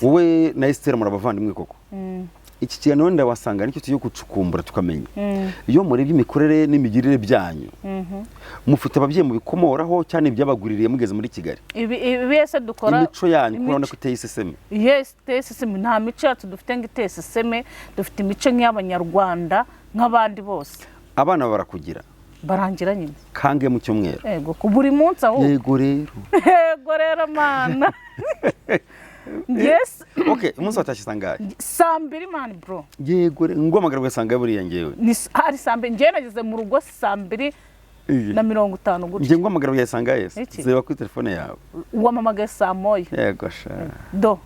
wowe na Esther murabavandimwe koko iki kiganiro ndabasanga nicyo tuyo gucukumbura tukamenya iyo murebye imikorere n'imigirire byanyu mufite ababyeyi mu bikomoraho cyane byabaguririye mugeze muri Kigali ibese dukora imico yanyu kubona ko iteye iseseme. Yes, iteye iseseme. Nta mico yacu dufite ngo iteye iseseme, dufite imico nk'abanyarwanda nk'abandi bose. Abana barakugira barangira nyine kange mu cyumweru. Yego ku buri munsi aho. Yego rero mana. Yes. Okay, umunsi watashye sangaye? Saa 2 man bro. Yego ngomagara bwasangaye buriya ngewe. Ni hari saa 2 ngiye nageze mu rugo saa 2 na 50 gutyo. Ngiye ngomagara bwasangaye zeba kuri telefone yawe. Uwamamagaye saa 1. Yego sha. Do.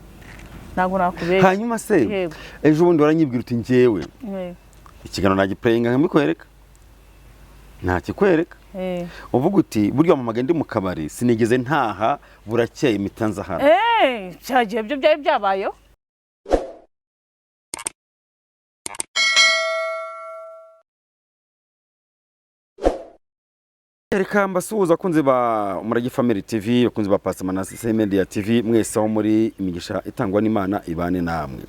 Nago nakubeshya. Hanyuma se ejo bundi waranyibwira uti ngewe. Ikiganiro nagiplayinga nkamikwereka. Nta kikwereka. Uvuga uti buryo wamamaga ndi mu kabari sinigeze ntaha burakeye imitanza hano. Cyagiye byo byari byabayo. Reka mbasuhuza kunze ba Umurage Family TV, kunze ba Pasamanase Media TV, mwese aho muri imigisha itangwa n'Imana ibane namwe.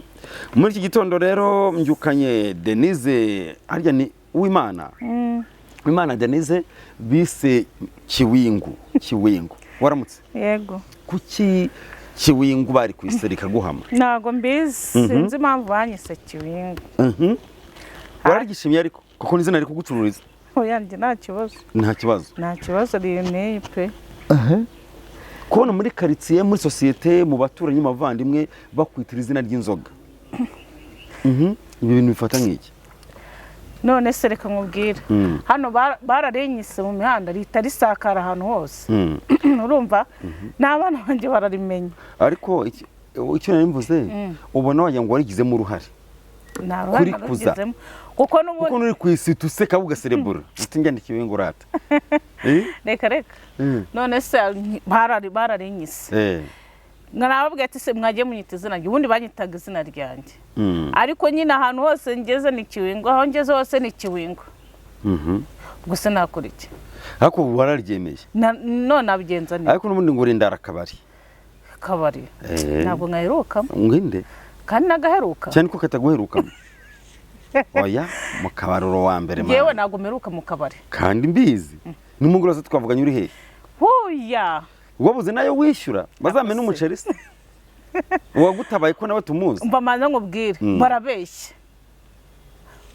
Muri iki gitondo rero mbyukanye Denise harya ni Uwimana. Uwimana Denise bise Kiwingu. Waramutse? Yego. Kuki Kiwingu bari kwiserika guhama? Nago mbizi sinzi impamvu banyise Kiwingu. Waragishimye ariko kuko nizina ari kugucururiza. Oya ndi nta kibazo. Nta kibazo riyemeye pe. Kubona muri quartier muri societe mu baturanyi mavandimwe bakwitira izina ry'inzoga. Ibi bintu bifata nk'iki? None se reka nkubwira. Hano bararenyise mu mihanda ritari sakara ahantu hose. Urumva n'abana banje bararimenya. Ariko icyo narimvuze ubona wagira ngo warigizemo uruhare. Kuri kuza. Kuko nuri kwisitu seka ugaserebura. Utinyandikiwe ngo rata. Reka. None se bararenyise. Ngarababwiye ati se mwagiye munyita izina ryanjye ubundi banyitaga izina ryanjye. Ariko nyine ahantu hose ngeze ni Kiwingu, aho ngeze hose ni Kiwingu. Gusa nakora iki? Ariko wararyemeye. None abigenza ni. Ariko n'ubundi ngo rindara kabari. Kabari. Ntabwo ngaheruka. Nginde? Kandi nagaheruka. Cyane ko kataguheruka. Oya mu kabaruro wa mbere mama. Yewe nago meruka mu kabari. Kandi mbizi. Nimugura se twavuganye uri he? Huya. Wabuze nayo wishyura bazamena umuceri se. Wagutabaye ko nawe tumuzi. Mba manza ngubwire barabeshya.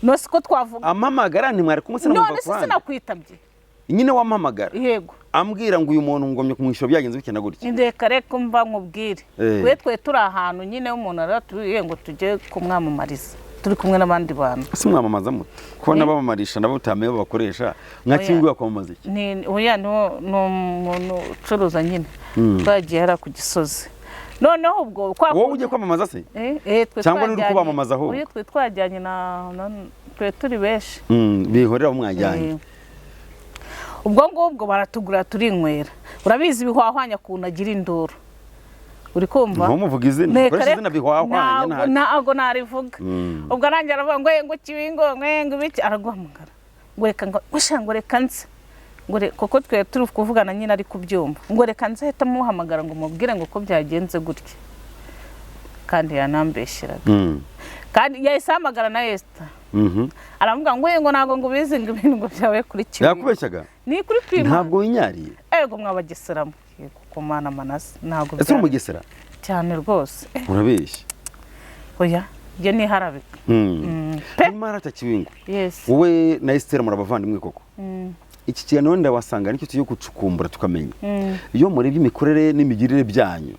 No siko twavuga. Amamagara ntimwari kumuse numva Kwanda. None sinakwitabye. Nyine wamamagara. Yego. Ambwira ngo uyu muntu ngomye kumwishyura byagenze bikena gutya. Ndeka reka mva nkubwire. Twe turi ahantu nyine umuntu araturiye ngo tujye kumwamamariza. Turi kumwe n'abandi bantu. Si mwamamaza muto. Ko nabamamarisha nabo utameye bakoresha nka Kingu yakwamamaza iki? Oya no umuntu ucuruza nyine. Twagiye hara ku Gisozi. Noneho ubwo wowe ujye kwamamaza se? Twe cyangwa ni kubamamaza aho? Twe twajyanye twe turi beshi. Bihorera umwajyanye. Ubwo baratugura turinywera. Urabizi bihwahwanya kunagira induru. Uri kumva? Ntumuvuga izina. Koresha izina bihwahwanya ntago narivuga. Ubwo nanjye aravuga ngo Kiwingu ngo ibiki araguhamagara. Ngo reka ngo ushango reka nze. Ngo koko twe turi kuvugana nyine ari kubyumva. Ngo reka nze hita muhamagara ngo mubwire ngo ko byagenze gutya. Kandi yanambeshiraga. Kandi yayisamagara na Esther. Aravuga ngo nago ngo bizinga ibintu ngo byawe kuri Kiwingu. Yakubeshyaga? Ni kuri prima. Ntabwo winyariye. Ego mwabageseramo. Kumana Manase ntago ese umugesera cyane rwose. Urabeshya? Oya je ni harabika. Mara ta Kiwingu. Yes. Wowe na Esther murabavandimwe koko. Iki kiganiro ndabasanga nicyo tuyo gucukumbura tukamenya iyo murebye imikorere n'imigirire byanyu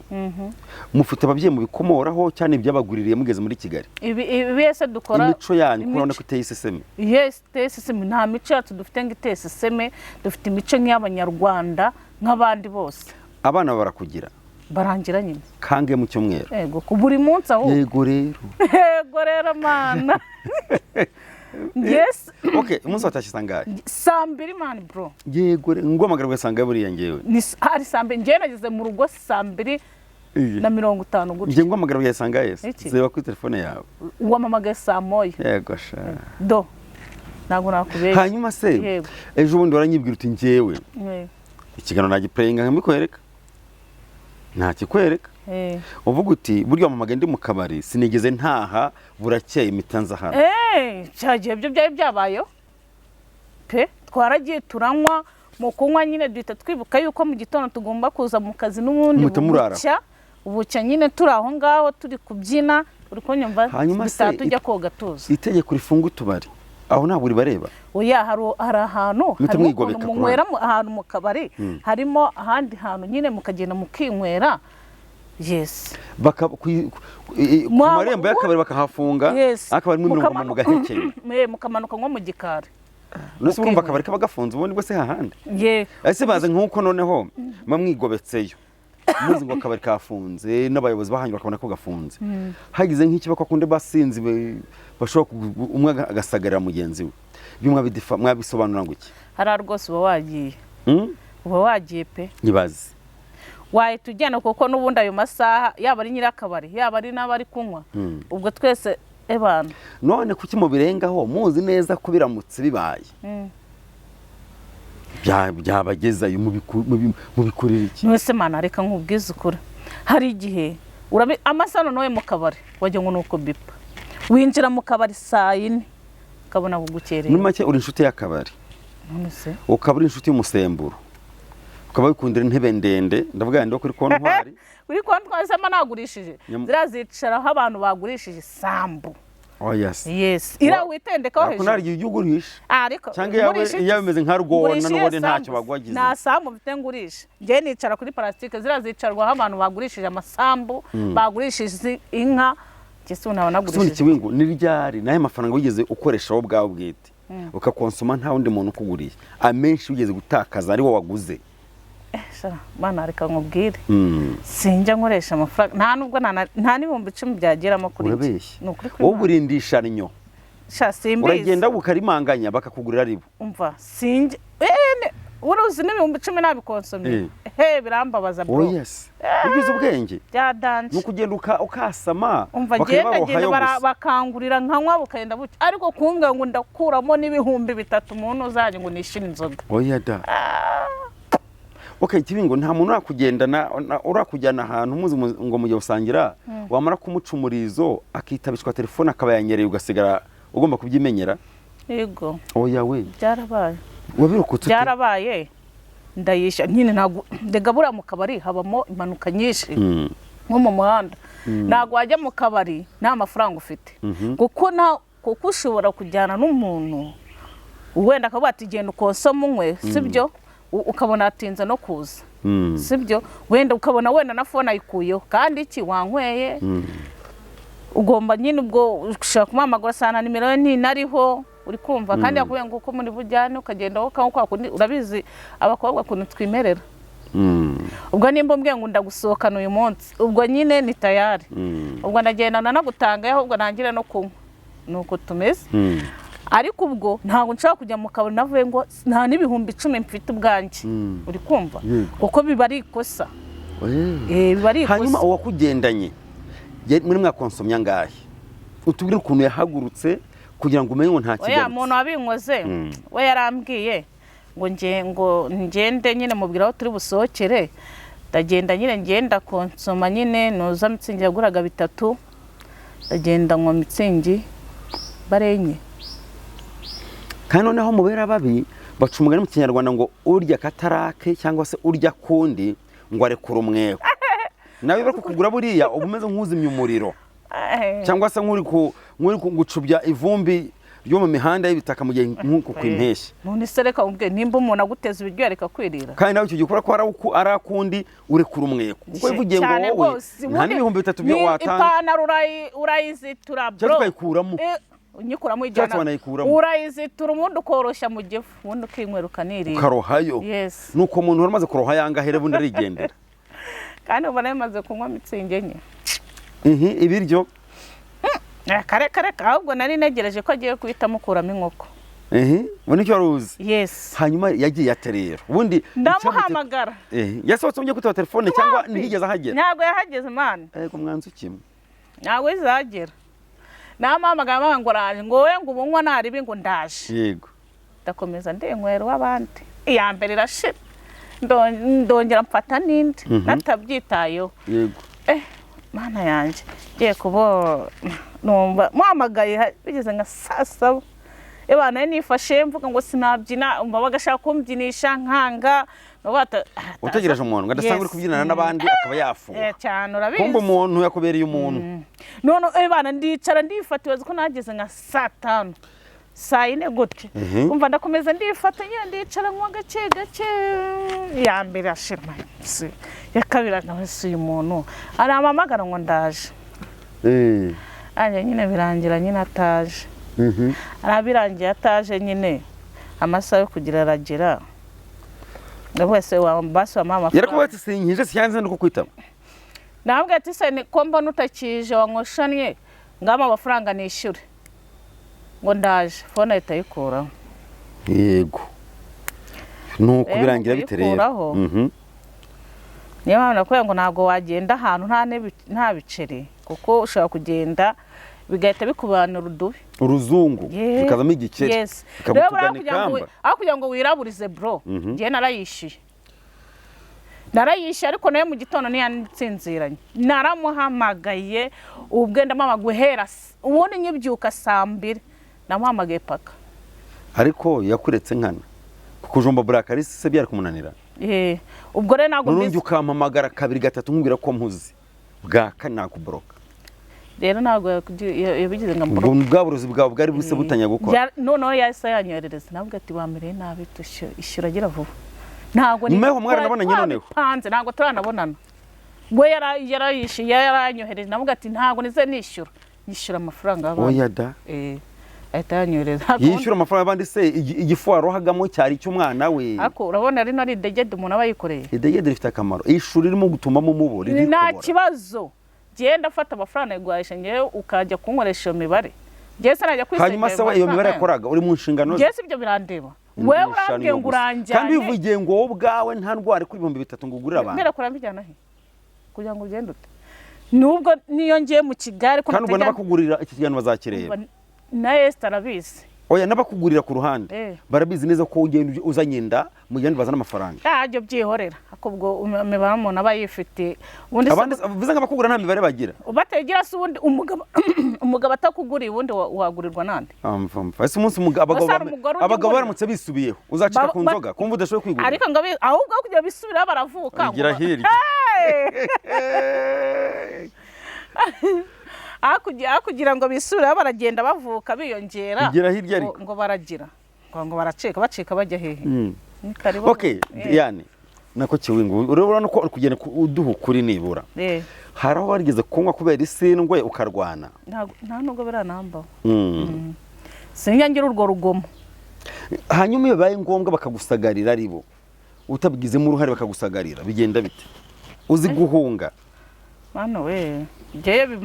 mufite ababyeyi mu bikomoraho cyane byabaguririye mugeze muri Kigali ibese dukora imico yanyu kubona ko iteye iseseme. Yes, iteye iseseme. Nta mico yacu dufite ngo iteye iseseme, dufite imico nk'abanyarwanda nk'abandi bose. Abana barakugira barangira nyine kange mu cyumweru. Yego ku buri munsi aho. Yego rero mana. Yes. Okay, umunsi watashye sangaye? Saa 2 man bro. Yego ngomagara bwasangaye buriya ngewe. Ni hari saa 2 ngiye nageze mu rugo saa 2 na 50 gutyo. Ngiye ngomagara bwasangaye zeba kuri telefone yawe. Uwamamagaye saa 1. Yego sha. Do. Nago nakubeshya. Hanyuma se ejo bundi waranyibwira uti ngewe. Ikiganiro nagiplayinga nkamikwereka. Nta kikwereka. uvuga uti burya mama ndi mu kabari sinigeze ntaha burakeye imitanza hano cyagiye byo byari byabayo pe twaragiye turanywa mu kunywa nyine duhita twibuka yuko mu gitondo tugomba kuza mu kazi n'ubundi bucya nyine turi aho ngaho turi kubyina uri kunyumva bitatu tujya koga tuza itegeko rifunga utubari aho ntabwo ribareba oya hari ahantu munywera ahantu mu kabari harimo ahandi hantu nyine mukagenda mukinywera ku marembo y'akabari bakahafunga akabari mu gahekeye mukamanuka nko mu gikari nose urumva akabari kaba gafunze ubundi bwo se hahandi ese baze nk'uko noneho mwigobetseyo muzi ngo akabari kafunze n'abayobozi bahanyura bakabona ko gafunze hagize nk'ikiba ko kunde basinzi bashobora umwe agasagarira mugenzi we bimwe mwabisobanura ngo iki hari rwose uba wagiye pe nyibaze wahita ujyana kuko n'ubundi ayo masaha yaba ari nyirakabari yaba ari n'abari kunywa ubwo twese ebana none kuki mubirengaho muzi neza ko biramutse bibaye byabagezayo mubikorera iki mwese mana reka nkubwize ukuri hari igihe amasano noye mu kabari wajya ngo nuko bipa winjira mu kabari saa 4 ukabona kugukerera muri make uri inshuti y'akabari ukaba uri inshuti y'umusemburo ukaba wikundira intebe ndende ndavuga ndo kuri kontwari kuri kontwari sama nagurishije zirazicaraho abantu bagurishije sambu ira witendekaho hejuru kunari yugurisha ariko cyangwa yawe bimeze nka rwona n'ubundi ntacyo bagwagize nta sambu mfite ngurisha ngiye nicara kuri plastike zirazicarwaho abantu bagurishije amasambu bagurishije inka Yesu nawe nagurishije kiwingu ni ryari naye mafaranga wigeze ukoresha wo bwawe bwite ukakonsoma nta wundi muntu ukuguriye amenshi wigeze gutakaza ari wo waguze bana reka nkubwire sinjya nkoresha amafaranga nta nubwo nta n'ibihumbi 10 byageramo kuri wowe burindisha rinyo uragenda ukarimanganya bakakugurira ribo umva sinjye uruzi n'ibihumbi 10 nabikonsomye birambabaza bro ugize ubwenge byadanje nukugenda ukasama bakagenda bakangurira nkanywa bukagenda bucya ariko kumbwa ngo ndakuramo n'ibihumbi 3 umuntu uzanye ngo nishira inzoga kibingo nta muntu urakujyana ahantu muzi ngo mujye usangira wamara kumuca umurizo akitabishwa telefone akabayanyereye ugasigara ugomba kubyimenyera yego we byarabaye wabirokotse byarabaye ndayisha nyine ntago ndegabura mu kabari habamo impanuka nyinshi nko mu muhanda ntago wajya mu kabari nta mafaranga ufite kuko ushobora kujyana n'umuntu wenda akavuga ati genda ukonsoma unywe sibyo ukabona atinze no kuza sibyo wenda ukabona wenda na phone ayikuyeho kandi iki wankweye ugomba nyine ubwo ushaka kumamagara sana nimero nariho uri kumva kandi yakuye ngo uko muri bujyane ukagenda woka urabizi abakobwa kuntu twimerera ubwo nimba mbwiye ngo ndagusohokana uyu munsi ubwo nyine ni tayari ubwo ndagendana no gutanga ahubwo nangire no kunywa nuko tumeze ariko ubwo ntabwo nshaka kujya mu kabari navuye ngo nta n'ibihumbi 10 mfite ubwanjye uri kumva kuko biba ari ikosa biba ari ikosa hanyuma uwakugendanye muri mwakonsomya ngahe utubwire ukuntu yahagurutse kugira ngo umenye ngo nta kibazo oya muntu wabinkoze we yarambwiye ngo ngende nyine mubwira aho turi busohokere ndagenda nyine ngenda konsoma nyine noza mitsingi yaguraga 3 ndagenda ngo mitsingi barenye kandi noneho mubera babi baca umugani mu kinyarwanda ngo urya katarake cyangwa se urya kundi ngo arekura umweko nawe bari kukugura buriya uba umeze nk'uzimya umuriro cyangwa se nk'uri gucubya ivumbi ryo mu mihanda y'ibitaka mu gihe nk'uko kw'impeshyi none se reka ubwe nimba umuntu aguteza ibiryo yareka kwirira kandi nawe icyo gikora ko ari akundi urekura umweko kuko bivugiye ngo wowe nta n'ibihumbi 3 byo watanga ipantaro urayizitura bro ukayikuramo unyikuramo ijana urayizitura umuntu ukoroshya mu gifu ubundi ukinywera ukanirira ukarohayo nuko umuntu waramaze kuroha yanga here bundi arigendera kandi ubona yamaze kunywa mitsingi enye ibiryo kare ahubwo nari negereje ko agiye kuhita mukuramo inkoko ubona icyo waruzi hanyuma yagiye aterera ubundi ndamuhamagara yasohotse mujye kutaba telefone cyangwa ntigeze ahagera ntabwo yahageze man yego mwanzu kimwe ntabwo izagera namuhamagara ngo araje ngo we ngo ubunywa naribi ngo ndaje yego ndakomeza ndenywera w'abandi iya mbere irashira ndongera mfata n'indi natabyitayeho yego mana yanjye ngiye kubo numva muhamagaye bigeze nka saa saba ebana nifashe mvuga ngo sinabyina umva bagashaka kumbyinisha nkanga utegereje umuntu ngo adasanga uri kubyinana n'abandi akaba yafuha cyane urabizi kumva umuntu yakubereye umuntu none ebana ndicara ndifatiwe ko nageze nka saa 5 saa 4 gute umva ndakomeza ndifata nyine ndicara nko gake gake ya mbere ashirma ya kabiri akabise uyu muntu aramamagara ngo ndaje anje nyine birangira nyine ataje arabirangiye ataje nyine amasaha yo kugira aragera wese wa basi wa mama yarakubatse sinkije cyanze no kukwitaba nabwo ati se ni ko mbona utakije wankoshanye ngama amafaranga nishyure ngo ndaje fone ahita ayikuraho yego nuko birangira biterera niyo mpamvu nakubwira ngo ntabwo wagenda ahantu nta biceri kuko ushobora kugenda bigahita bikubanura uruzungu bikazamo igikeri bikagutugana ikamba aho kugira ngo wiraburize bro ngiye narayishyuye ariko nawe mu gitondo ntiyansinziranye naramuhamagaye ubwenda mama guhera ubundi nyibyuka saa 2 namuhamagaye paka ariko yakuretse nkana kujomba burakarisi se byari kumunanira ubwo rero ntabwo nungi ukampamagara 2 3 nkubwira ko mpuzi bwaka nakubroka rero ntabwo yabigize ngo mboro bwaburuzi bwawe bwari buse butanya gukora noneho yahise yanyoherereza nabwo ati bamereye nabi ishyura gira vuba ntabwo nyuma y'aho mwari nabonanye noneho hanze ntabwo turanabonana we yarayishyuye yaranyohereje nabwo ati ntabwo nize nishyura yishyura amafaranga y'abandi oya da ahita yanyohereza yishyura amafaranga y'abandi se igifu warohagamo cyari cy'umwana we ako urabona rino ari idegede umuntu aba yikoreye idegede rifite akamaro ishuri ririmo gutumamo umubo riri nta kibazo genda fata amafaranga yagwahisha ngewe ukajya kunkoresha iyo mibare ngese najya kwisengera hanyuma se iyo mibare yakoraga uri mu nshingano ngese ibyo birandeba wewe urambye ngo uranjyane kandi bivugiye ngo wowe ubwawe nta ndwara ko 3,000 ngo ugurira abantu mbere kurambijyana he kugira ngo ugende ute nubwo niyo ngiye mu Kigali ko kandi ubwo nabakugurira iki kigano bazakireba na Esther arabizi oya nabakugurira ku ruhande barabizi neza ko ugenda uzanye nda mu gihe bazana amafaranga ajyo byihorera akubwo mibara umuntu aba yifite ubundi bivuze ngo abakugura nta mibare bagira bategera se ubundi umugabo atakuguriye ubundi wagurirwa nande ese umunsi abagabo baramutse bisubiyeho uzacika ku nzoga kumva udashoboye kwigura ariko ngo ahubwo kugira bisubira baravuka ngira hirya kugira ngo bisubire baragenda bavuka biyongera ngo baragira ngo bacika bajya hehe okay yani nako kiwingu urabona ko kugenda uduha kuri nibura haraho barigeze kunywa kubera isindwe ukarwana nta nubwo biranamba sinyangira urwo rugomo hanyuma iyo bibaye ngombwa bakagusagarira aribo utabigizemo uruhare bakagusagarira bigenda bite uzi guhunga mano we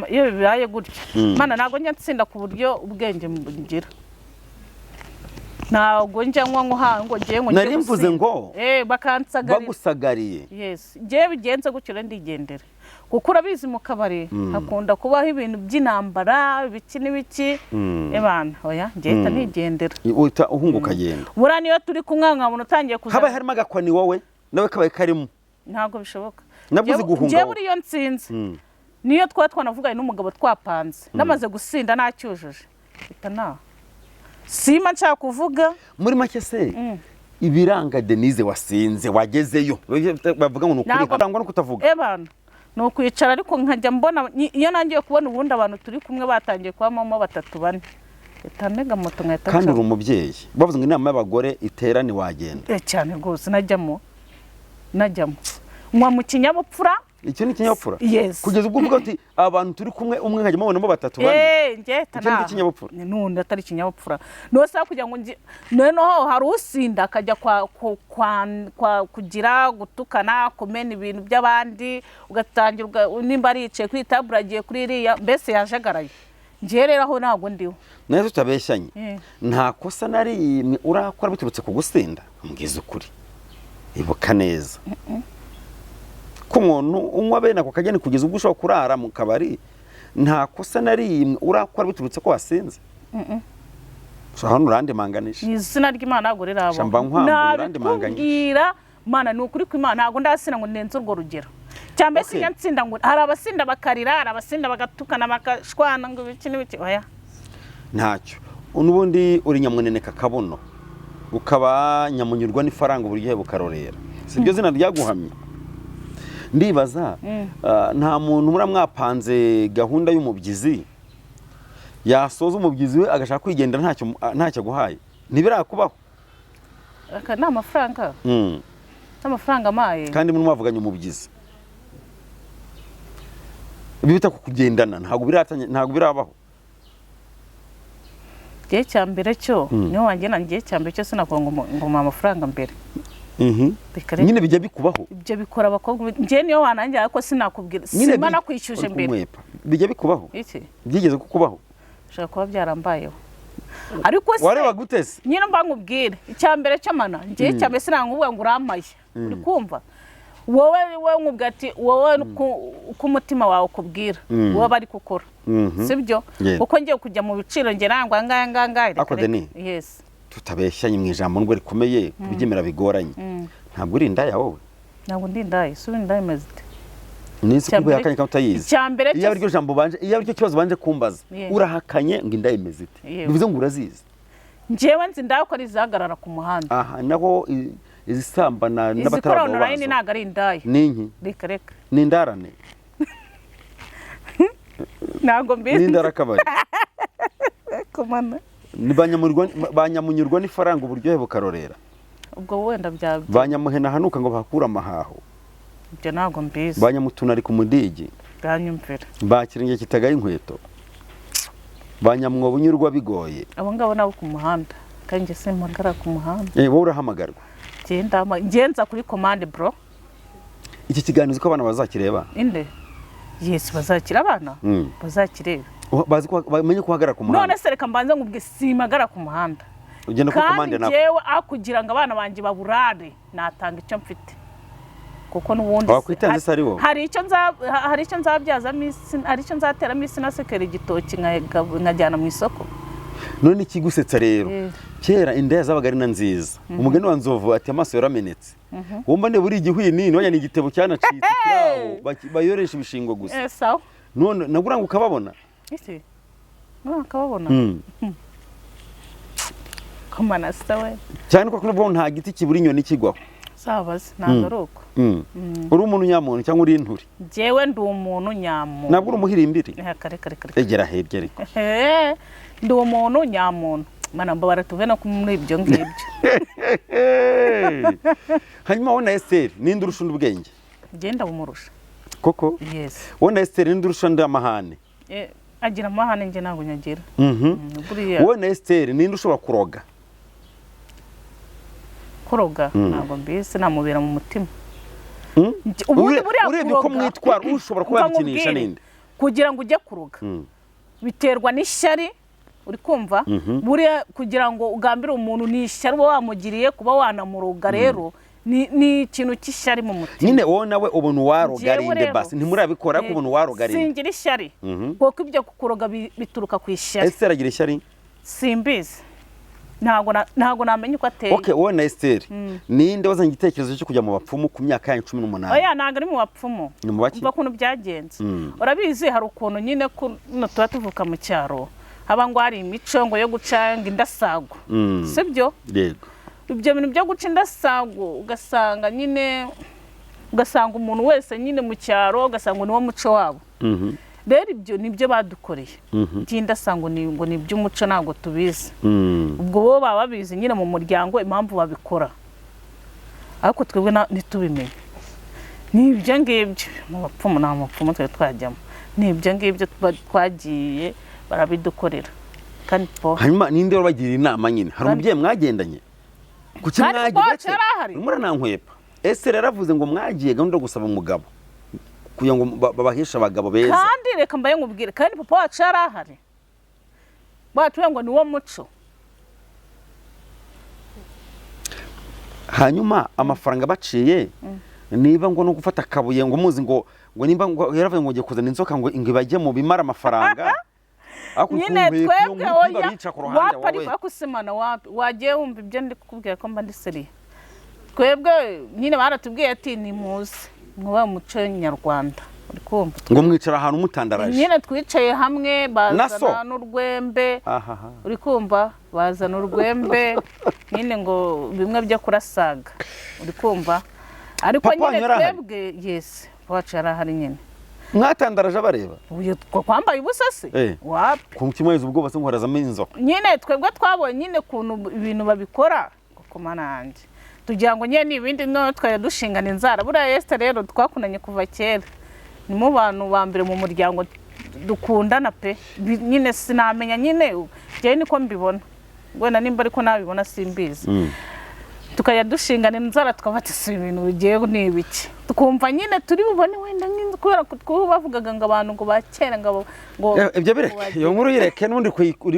iyo bibaye gutya mana ntago njya nsinda ku buryo ubwenge ngira ntago njya ngo ngiye ngo nari mvuze ngo bakansagarira bagusagariye yes ngiye bigenze gutyo ndigendera kuko urabizi mu kabari hakunda kubaho ibintu by'intambara biki n'ibiki ebana oya ngenda nigendera uhita uhunguka agenda bura niyo turi kumwanga umuntu utangiye kuza haba harimo agakoni wowe nawe kabaye karimo ntago bishoboka nabuze guhunga ngiye buri iyo nsinze niyo twanavuganye n'umugabo twapanze namaze gusinda nacyujuje bitana sima nshaka kuvuga muri make se ibiranga Denise wasinze wagezeyo bavuga ngo nukuri cyangwa no kutavuga ebana no kwicara ariko nkajya mbona iyo nangiye kubona ubundi abantu turi kumwe batangiye kwamamo 3-4 etamega moto nkahita kandi uri umubyeyi bavuze ngo inama y'abagore iterane wagenda cyane rwose najyamo mwa mu kinyabupfura icyo ni kinyabupfura yes kugeza ubwo uvuga ati abantu turi kumwe umwe nkajya mubonamo 3-4 nge tana kinyabupfura nundi atari kinyabupfura no sa kugira ngo noneho hari usinda akajya kwa kugira gutukana kumena ibintu by'abandi ugatangira nimba arice kuri table agiye kuri iriya mbese yajagaraye nge rero aho ntago ndiho neza tutabeshyanye nta kosa nari urakora biturutse ku gusinda mbwiza ukuri ibuka neza ko umuntu unywa bene ako kageni kugeza ubwo ushobora kurara mu kabari nta kosa nari urakora biturutse ko wasinze hano urande manganisha ni izina ry'Imana ntabwo rirabo shamba nkwambu urande manganisha Mana ni ukuri ko Imana ntabwo ndasina ngo nenze urwo rugero cyambe sinjya nsinda ngo hari abasinda bakarira, hari abasinda bagatukana bakashwana ngo ibiki n'ibiki. Oya ntacyo n'ubundi uri nyamunene kakabuno ukaba nyamunyurwa n'ifaranga uburyohe bukarorera, sibyo zina ryaguhamye. Ndibaza nta muntu muramwapanze gahunda y'umubyizi yasoza umubyizi we agashaka kwigendera ntacyo aguhaye, ntibirakubaho? aka ni amafaranga n'amafaranga amaye kandi muri mwavuganye umubyizi bita kukugendana ntabwo birabaho. gihe cya mbere cyo niho wanjye nangiye cya mbere cyo sinakuvuga ngo mu amafaranga mbere. Nyine bijya bikubaho ibyo bikora abakobwa njye niyo wanangiye ariko sinakubwira simba nakwishyuje mbere. Bijya bikubaho iki byigeze kukubaho? ushaka kuba byarambayeho ariko se wareba gutese nyine mba nkubwire icya mbere cyo mana njye cya mbere sinankuvuga ngo uramaye uri kumva wowe nkubwira ati wowe uko umutima wawe ukubwira wowe bari gukora sibyo uko ngiye kujya mu biciro nge nangwa nganga ako Deni yes tutabeshyanye mu ijambo ngo rikomeye kubyemera bigoranye. Ntabwo uri indaya wowe? Ntabwo ndi indaya, subi indaya imeze ite? Nisi kuba yakanye kandi utayizi. Icyambere iyo ari ryo jambo banje, iyo ari cyo kibazo banje kumbaza urahakanye ngo indaya imeze ite? Bivuze ngo urazizi. Njyewe nzi indaya ko rizagarara ku muhanda. Aha naho izisambana n'abatara bazo. Izikora ntago ari indaya. Ninki? Reka. Ni indarane. Ntago mbizi. Ni indarakabari. Komana. Ni banyamunyurwa n'ifaranga uburyohe bukarorera. Ubwo wenda byabyo. Banyamuhena hanuka ngo bakura amahaho. Ibyo ntago mbizi. Banyamutuna ari ku mudigi. Bwanyumvira. Bakiringe kitagaye inkweto. Banyamwobo unyurwa bigoye. Abo ngabo nabo ku muhanda. Kandi nge simpagara ku muhanda. Wowe urahamagarwa. Ngenza kuri commande bro. Iki kiganiro ko abana bazakireba? Inde. Yes bazakira abana. Bazakireba. Bazi ko bamenye kuhagara ku muhanda. None se reka mbanze ngubwe simagara ku muhanda. Ugenda ku commande nako. Kandi jewe akugira ngo abana banje baburare natanga icyo mfite. Kuko nubundi wakwitanze sari wo. Hari icyo nzabyaza misi, hari icyo nzatera misi na sekera igitoki nkajyana mu isoko. None ikigusetsa rero. Kera indaya zabaga ari na nziza. Umugeni wa Nzovu ati amaso yoramenetse. Wumva ne buri igihwini nonya ni igitebo cyanacitse kiraho bayoresha ibishingo gusa. Sawa. None naguranga ukababona. Isi. Akababona. Komana sawe. Cyane ko kuno nta giti kiburi inyoni kigwaho. Sabaze nagaruko. Uri umuntu nyamuntu cyangwa uri inturi? Jewe ndi umuntu nyamuntu. Nabwo uri umuhirimbiri? Kare. Egera hebye ariko. Ndi umuntu nyamuntu. Mana mbabara tuve no muri ibyo ngibyo. Hanyuma wona Esther ninde urusha ubwenge? Genda bumurusha. Koko? Yes. Wona Esther ninde urusha ndamahane? Agira amahane nge ntago nyagira. Wona Esther ninde ushobora kuroga? Kuroga ntago mbese namubera mu mutima. Ubundi urebye ko mwitwara ushobora kuba bikinisha ninde? Kugira ngo ujye kuroga. Biterwa n'ishyari uri kumva buri kugira ngo ugambire umuntu n'ishyari uba wamugiriye kuba wanamuroga rero ni ikintu cy'ishyari mu mutima. Nyine wowe nawe ubuntu waroga rinde basi ntimurabikora ko ubuntu waroga rinde. Singira ishyari kuko ibyo kuroga bituruka ku ishyari. Esther agira ishyari? Simbizi. Ntago namenye uko ateye. Okay, wowe na Esther ninde wazanye igitekerezo cyo kujya mu bapfumu ku myaka ya 18? Oya ntago ari mu bapfumu. Umva kuntu byagenze. Urabizi hari ukuntu nyine kuno tuba tuvuka mu cyaro. Haba ngo hari imico ngo yo gucanga indasago. Sibyo? Yego. Ibyo bintu byo guca indasago ugasanga nyine ugasanga umuntu wese nyine mu cyaro ugasanga niwo muco wabo. Rero ibyo nibyo badukoreye. By'indasango ngo ni by'umuco ntago tubizi. Ubwo bo baba babizi nyine mu muryango impamvu babikora. Ariko twebwe ntitubimenye. Nibyo ngibyo mu bapfumu nta mupfumu twe twajyamo. Nibyo ngibyo twagiye barabidukorera. Kandi po hanyuma ninde wabagira inama nyine? Hari umubyeyi mwagendanye? Kuki mwagiye? Muri nankwepa. Esther yaravuze ngo mwagiye gahunda gusaba umugabo. Kugira ngo babahesha abagabo beza. Kandi reka mbaye nkubwire kandi papa wacu yarahari. Batuye ngo niwo muco. Hanyuma amafaranga baciye niba ngo no gufata kabuye ngo muzi ngo nimba ngo yaravuye ngo ngiye kuzana inzoka ngo ingibajye mu bimara amafaranga. Nyine twebwe oya wapari kwakusimana wagiye wumva ibyo ndi kukubwira ko mba ndi seriye. Twebwe nyine baratubwiye ati ni muzi wa muco nyarwanda uri kumva ngo mwicara ahantu mutandaraje nyine twicaye hamwe bazana n'urwembe uri kumva bazana urwembe nyine ngo bimwe byo kurasaga uri kumva ariko nyine twebwe yes wacu yarahari nyine mwatandaraje abareba uyu kwambaye ubusa se wapi ku kimwezi ubwo base nkorazamo inzoka nyine twebwe twabonye nyine kuntu ibintu babikora kuko mananje tugira ngo nyine ibindi no twaya dushingana inzara buriya Esther rero twakunanye kuva kera ni mu bantu ba mbere mu muryango dukundana pe nyine sinamenya nyine je niko mbibona gwena nimba ariko nabibona simbizi tukaya dushingana inzara twabatse ibintu bigiye n'ibiki tukumva nyine turi bubone wenda kubera ko bavugaga ngo abantu ngo bakera ngo ibyo bireke iyo nkuru yireke n'undi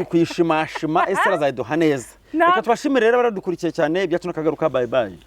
kuyishimashima Esther azayiduha neza reka tubashimire rero baradukurikiye cyane ibyacu nakagaruka bye bye